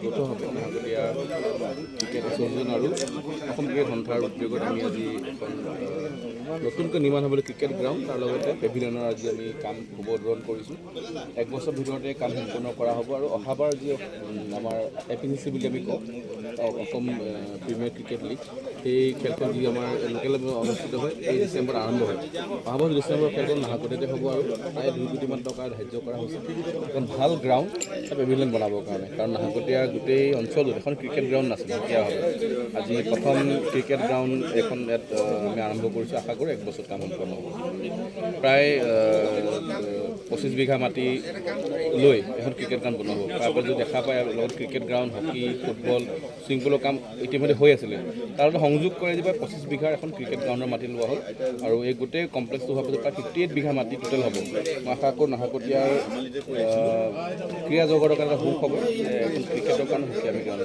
যৌথভাৱে নাহকটীয়া cricket association আৰু Assam cricket সন্থাৰ উদ্যোগত আমি আজি এখন নতুনকৈ নিৰ্মাণ হ'বলৈ ক্ৰিকেট গ্ৰাউণ্ড তাৰ লগতে পেভিলিয়নৰ আজি আমি কাম শুভ উদ্বোধন কৰিছোঁ। এক বছৰ ভিতৰতে কাম সম্পূৰ্ণ কৰা হ'ব আৰু অহাবাৰ যি আমাৰ APCC বুলি আমি কওঁ অসম প্ৰিমিয়াৰ ক্ৰিকেট লীগ, সেই খেলখন যি আমাৰ লোকেলভাৱে অনুষ্ঠিত হয় এই ডিচেম্বৰত আৰম্ভ হয়। অহাবাৰ ডিচেম্বৰৰ খেলখন নাহকটীয়াতে হ'ব আৰু প্ৰায় 2 কোটিমান টকা ধাৰ্য কৰা হৈছে এখন ভাল গ্ৰাউণ্ড পেভিলিয়ন বনাবৰ কাৰণে। কাৰণ নাহকটীয়া গোটেই অঞ্চলত এখন ক্ৰিকেট গ্ৰাউণ্ড নাছিল তেতিয়াহ'লে। আজি প্ৰথম ক্ৰিকেট গ্ৰাউণ্ড এখন ইয়াত আমি আৰম্ভ কৰিছোঁ, আশা কৰোঁ 1 বছৰত কাম সম্পন্ন হ'ব। প্ৰায় 25 বিঘা মাটি লৈ এখন ক্ৰিকেট গ্ৰাউণ্ড বনোৱা হ'ব। তাৰ যদি দেখা পায় লগত cricket ground, hockey, football, swimming পুলৰ কাম ইতিমধ্যে হৈ আছিলে, তাৰ লগত সংযোগ কৰি দিব 25 বিঘাৰ এখন ক্ৰিকেট গ্ৰাউণ্ডৰ মাটি লোৱা হ'ল আৰু এই গোটেই কমপ্লেক্সটো হোৱাৰ পিছত প্ৰায় 58 বিঘা মাটি টোটেল হ'ব। মই আশা কৰোঁ নাহকটীয়াৰ ক্ৰীড়া জগতৰ কাৰণে সুখ হ'ব, এখন ক্ৰিকেটৰ কাৰণে সুখী আমি গ্ৰাউণ্ড